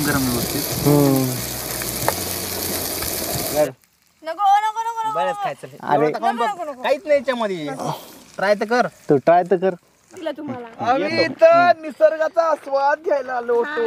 गरम व्यवस्थित. नको नको नको बरंच खायचं. अरे काहीच नाही याच्यामध्ये. ट्राय तर कर. तू ट्राय तर कर. दिला तुम्हाला. आम्ही इथं निसर्गाचा आस्वाद घ्यायला आलो होतो.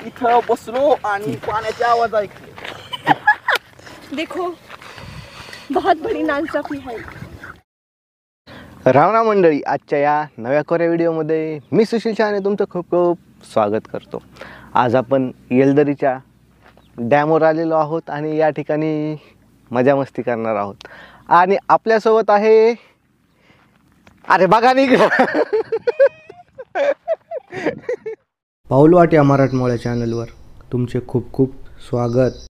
इथं बसलो आणि पाण्याचे आवाज ऐकले. देखो बहुत बड़ी नाइंसाफी है. राम मंडळी, आजच्या या नव्या कोऱ्या व्हिडिओमध्ये मी सुशील शहाणे तुमचं खूप खूप स्वागत करतो. आज आपण येलदरीच्या डॅमवर आलेलो आहोत आणि या ठिकाणी मजा मस्ती करणार आहोत. आणि आपल्यासोबत आहे, अरे बघा नाही पाऊलवाट या मराठमोळ्या चॅनलवर तुमचे खूप खूप स्वागत.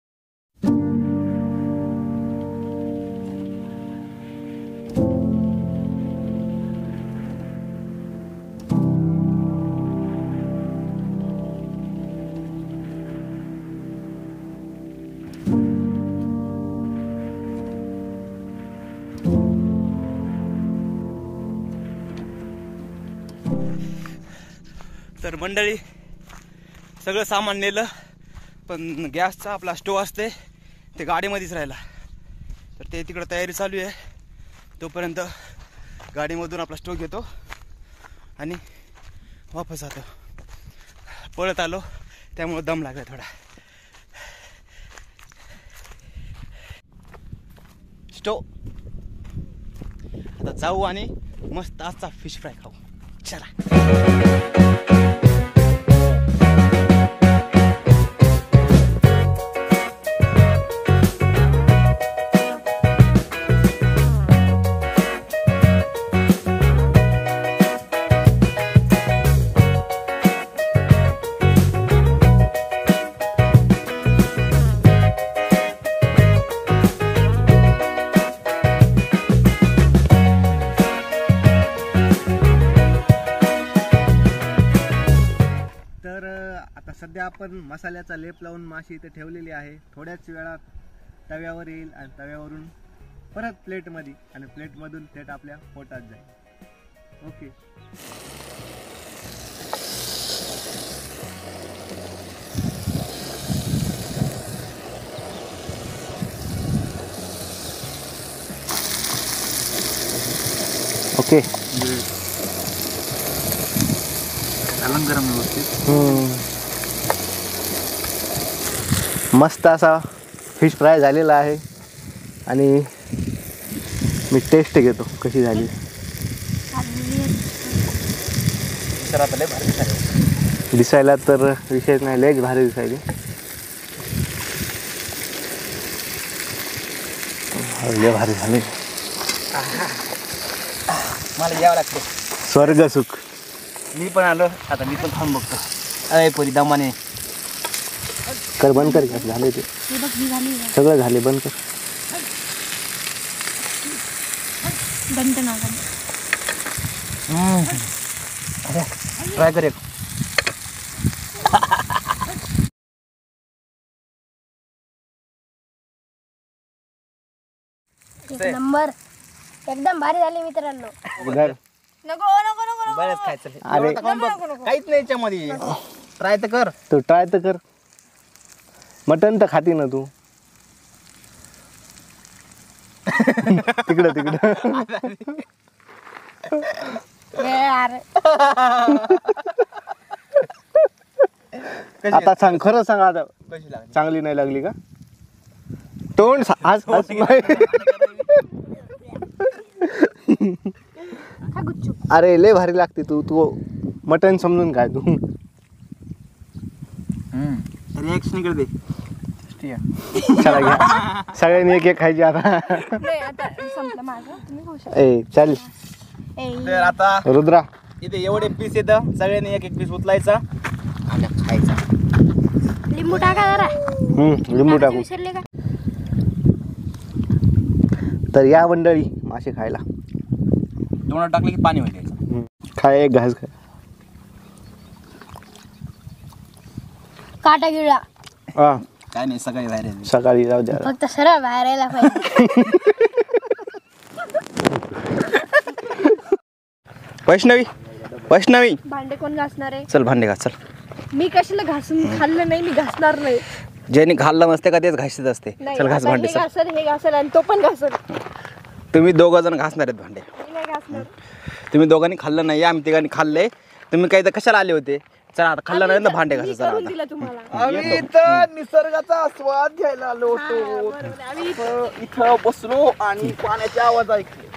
तर मंडळी, सगळं सामान नेलं, पण गॅसचा आपला स्टोव असते ते गाडीमध्येच राहिला. तर ते तिकडं तयारी चालू आहे. तोपर्यंत गाडीमधून आपला स्टोव घेतो आणि वापस जातो. पळत आलो त्यामुळे दम लागला थोडा. स्टोव आता जाऊ आणि मस्त आजचा फिश फ्राय खाऊ. चला. आता सध्या आपण मसाल्याचा लेप लावून माशी इथे ठेवलेली आहे. थोड्याच वेळात तव्यावर येईल आणि तव्यावरून परत प्लेटमध्ये आणि प्लेटमधून थेट आपल्या पोटात जाईल. ओके. ओके. गरम व्यवस्थित. मस्त असा फिश फ्राय झालेला आहे आणि मी टेस्ट घेतो कशी झाली. दिसायला तर विषयच नाही, लयच भारी दिसायली. लय भारी झाले. मला यावं लागतं. स्वर्ग सुख. मी पण आलो, आता मी पण खाऊन बघतो. अरे पोरी दमाने कर, बंद कर. झाले ते सगळं झाले, बंद कर. ट्राय कर. नंबर एकदम भारी झाले मित्रांनो. नको नको नको बरंच खायचं. अरे काहीच नाही याच्यामध्ये. ट्राय तर कर. तू ट्राय तर कर. मटन तर खाती ना तू. तिकडं आता सांग, खरं सांग आता, चांगली नाही लागली का? तोंड आज अरे लय भारी लागते. तू मटन समजून काय तू. रिॲक्शन इकडे दे. चला घ्या, सगळ्यांनी एक एक खायची आता. संपलं माझं, तुम्ही खाऊ शकता. ए चल. तर आता रुद्रा, इथे एवढे पीस येतं, सगळ्यांनी एक एक पीस उचलायचा आणि खायचा. लिंबू टाका जरा. लिंबू टाकू. विसरले का? तर या मंडळी मासे खायला. दोन टाकले की पाणी होईल. खाय, एक घास खाय. काटा गिळा. हा, काय नाही, सकाळी बाहेर आहे. सकाळी जाऊ द्या. फक्त सरळ बाहेर यायला पाहिजे. वैष्णवी भांडे कोण घासणार आहे? चल भांडे घास. चल. मी कशाला घासून खाल्लं नाही, मी घासणार नाही. ज्याने खाल्लं नसते का तेच घासीत असते. नाही, चल घास आता भांडे. हे घासल, हे घासल आणि तो पण घासल. तुम्ही दोघं जण घासणार आहेत भांडे. मी नाही घासणार. तुम्ही दोघांनी खाल्लं नाही, आम्ही तिघांनी खाल्ले. तुम्ही काही तर कशाला आले होते? चला आता खाल्लं नाही तर भांडे घासा. मी चला करून आता. दिलं तुम्हाला. आम्ही इथं निसर्गाचा आस्वाद घ्यायला आलो हा, होतो. बरोबर. आम्ही इथं बसलो आणि पाण्याचे आवाज ऐकले.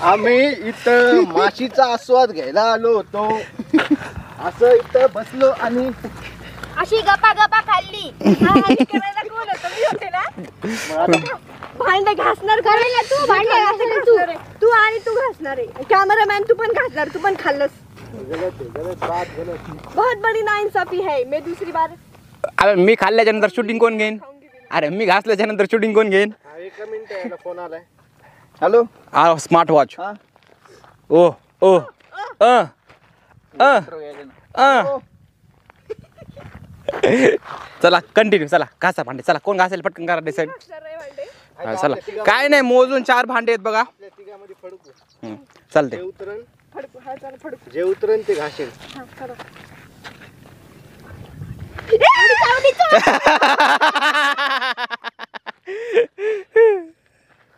आम्ही इथं माशीचा आस्वाद घ्यायला आलो होतो. असं इथं बसलो आणि अशी गपा गपा खाल्ली. हा, आणि करायला कोण होतं? मी होते ना. भांडे घासणार करायला तू, भांडे घासणार तू, तू आणि तू घासणार आहे. कॅमेरामॅन तू पण घासणार, तू पण खाल्लंस. बहुत बड़ी नाइंसाफी है. मैं दूसरी बार अरे मी खाल्ल्याच्या नंतर शूटिंग कोण घेईन? अरे मी घासल्याच्या नंतर शूटिंग कोण घेईन? एका मिनिट फोन आलाय. हॅलो. Smart watch. हा ओ ओ चला कंटिन्यू. चला घासा भांडे. चला कोण घासेल पटकन करा डिसाईड. चला काय नाही, मोजून 4 भांडे आहेत बघा. तिघामध्ये फडकू. चालते. जे उतरण ते घासेल.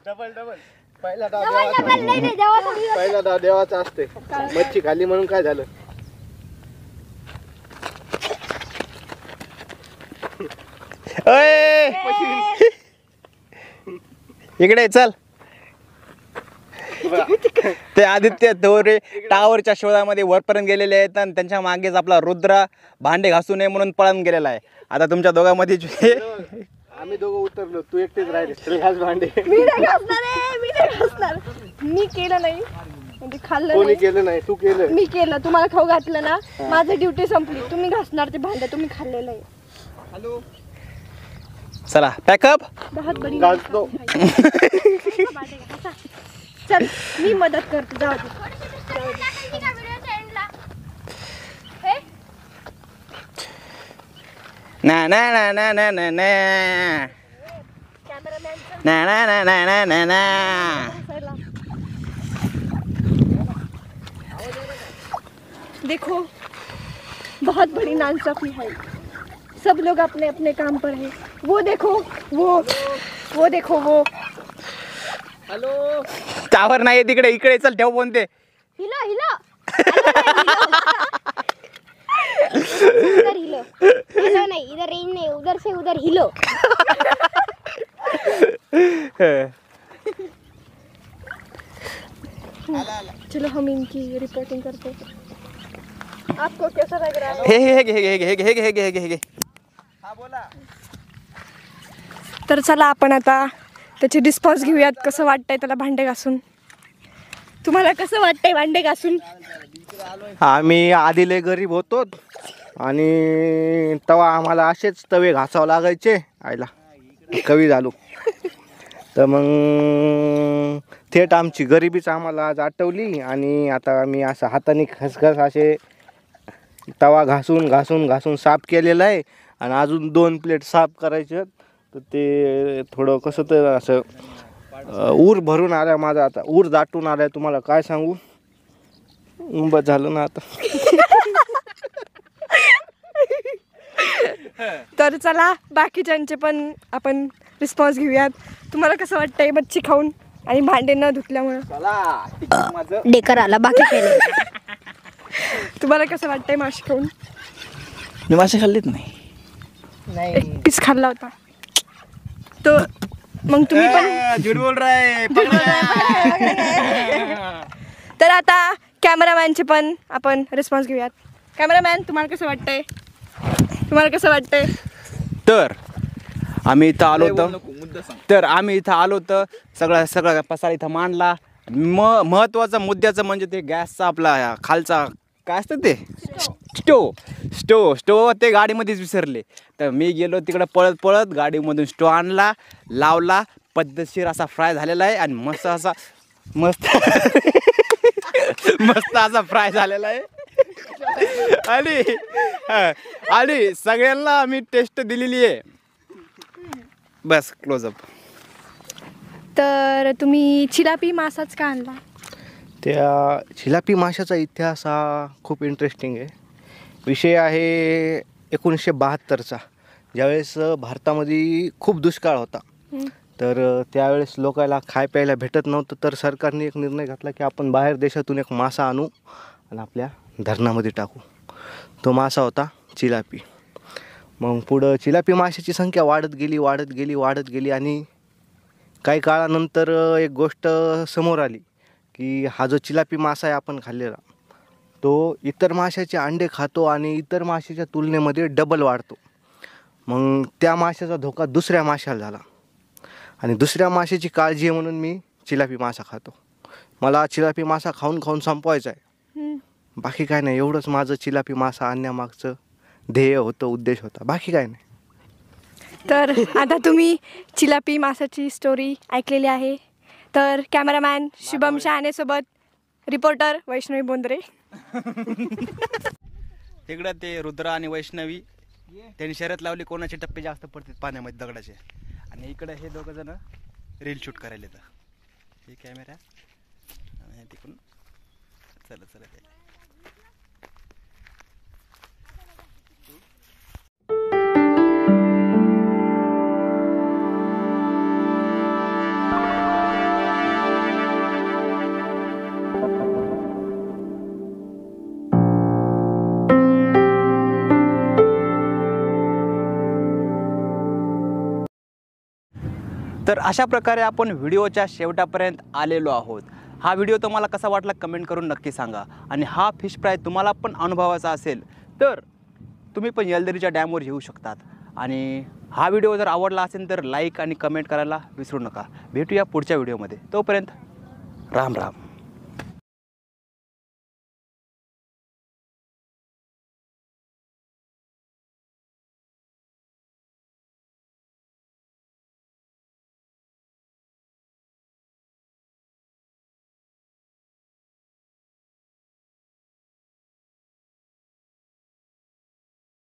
Double double. पहिला डाव देवाचा. पहिला डाव देवाचा असते. मच्छी खाली म्हणून काय झालं? इकडे चल. ते आदित्य दोरे टावरच्या शोधामध्ये वरपर्यंत गेलेले आहेत आणि त्यांच्या मागेच आपला रुद्र भांडे घासू नये म्हणून पळून गेलेला आहे. आता तुमच्या दोघांमध्ये आम्ही दोघं उतरलो, तू एकटेच राहिले. घास भांडे. मी नाही घासणार आहे, मी नाही घासणार. मी केलं नाही म्हणजे खाल्लं कोणी नाही. केलं नाही, तू केलं. मी केलं. तुम्हाला खाऊ घातलं ना, माझी ड्युटी संपली. तुम्ही घासणार ते भांडे, तुम्ही खाल्लेलं आहे. हॅलो. चला पॅकअप. बहुत बडी घासतो. चल मी मदत करते. जाऊ दे. ना ना ना ना ना ना ना ना ना ना ना ना ना ना. देखो बहुत बड़ी नाइंसाफी है. सब लोग अपने अपने काम पर है. वो देखो वो देखो वो. हॅलो. टावर नाही तिकडे. इकडे चल. ठेव फोन. ते हिलो हिलो. उधर हिलो. हिलो नहीं, इधर रेंज नहीं, उधर से उधर हिलो. चलो हम इनकी रिपोर्टिंग करते हैं. आपको कैसा लग रहा है? हे हा बोला. तर चला आपण आता त्याची रिस्पॉन्स घेऊयात. कसं वाटतंय त्याला भांडे घासून? तुम्हाला कसं वाटतंय भांडे घासून? आम्ही आधी लय गरीब होतो आणि तेव्हा आम्हाला असेच तवे घासावं लागायचे. आईला कवी झालो. तर मग थेट आमची गरिबीच आम्हाला आज आठवली आणि आता आम्ही असं हाताने खसखस असे तवा घासून घासून घासून साफ केलेला आहे. आणि अजून 2 प्लेट साफ करायचे. तर ते थोडं कसं तर असं ऊर भरून आल्या माझा. आता ऊर दाटून आलाय. तुम्हाला काय सांगू. बस झालं ना आता. तर चला बाकीच्यांचे पण आपण रिस्पॉन्स घेऊयात. तुम्हाला कसं वाटतंय मच्छी खाऊन आणि भांडे न धुतल्यामुळं? डेकर आला. बाकी काही नाही. तुम्हाला कसं वाटतंय माशी खाऊन? मी मासे खाल्लीच नाही. एक पीस खाल्ला होता तो. मग तुम्ही पण झूठ बोल रहा है. तर आता कॅमेरामॅनचे पण आपण रिस्पॉन्स घेऊयात. कॅमेरामॅन तुम्हाला कसं वाटतंय? तुम्हाला कसं वाटतंय? तर आम्ही इथं आलो होतो. सगळा पसारा इथं मांडला. महत्वाचा मुद्द्याचं म्हणजे ते गॅसचा आपला खालचा काय असतं ते स्टोव ते गाडीमध्येच विसरले. तर मी गेलो तिकडं पळत पळत गाडीमधून स्टोव आणला, लावला. पद्धतशीर असा फ्राय झालेला आहे आणि मस्त असा फ्राय झालेला आहे. आणि सगळ्यांना आम्ही टेस्ट दिलेली आहे. बस क्लोजअप. तर तुम्ही चिलापी मासाच का आणला? त्या चिलापी माशाचा इतिहास हा खूप इंटरेस्टिंग आहे. विषय आहे 1972चा, ज्यावेळेस भारतामध्ये खूप दुष्काळ होता. तर त्यावेळेस लोकांना खाय प्यायला भेटत नव्हतं. तर सरकारने एक निर्णय घेतला की आपण बाहेर देशातून एक मासा आणू आणि आपल्या धरणामध्ये टाकू. तो मासा होता चिलापी. मग पुढं चिलापी माशाची संख्या वाढत गेली आणि काही काळानंतर एक गोष्ट समोर आली की हा जो चिलापी मासा आहे आपण खाल्लेला, तो इतर माशाचे अंडे खातो आणि इतर माशाच्या तुलनेमध्ये डबल वाढतो. मग त्या माशाचा धोका दुसऱ्या माशाला झाला आणि दुसऱ्या माशाची काळजी आहे म्हणून मी चिलापी मासा खातो. मला चिलापी मासा खाऊन संपवायचा आहे. बाकी काय नाही. एवढंच माझं चिलापी मासा आणण्यामागचं ध्येय होतं, उद्देश होता. बाकी काय नाही. तर आता तुम्ही चिलापी मासाची स्टोरी ऐकलेली आहे. तर कॅमेरामॅन शुभम शहाणेसोबत रिपोर्टर वैष्णवी बोंद्रे. तिकडं ते रुद्र आणि वैष्णवी त्यांनी शर्यत लावली कोणाचे टप्पे जास्त पडतात पाण्यामध्ये दगडाचे. आणि इकडे हे दोघं जण रील शूट करायला येतं. हे कॅमेरा आणि तिकडून चला ते. तर अशा प्रकारे आपण व्हिडिओच्या शेवटापर्यंत आलेलो आहोत. हा व्हिडिओ तुम्हाला कसा वाटला कमेंट करून नक्की सांगा. आणि हा फिश फ्राय तुम्हाला पण अनुभवायचा असेल तर तुम्ही पण येलदरीच्या डॅमवर येऊ शकतात. आणि हा व्हिडिओ जर आवडला असेल तर लाईक आणि कमेंट करायला विसरू नका. भेटूया पुढच्या व्हिडिओमध्ये. तोपर्यंत राम राम.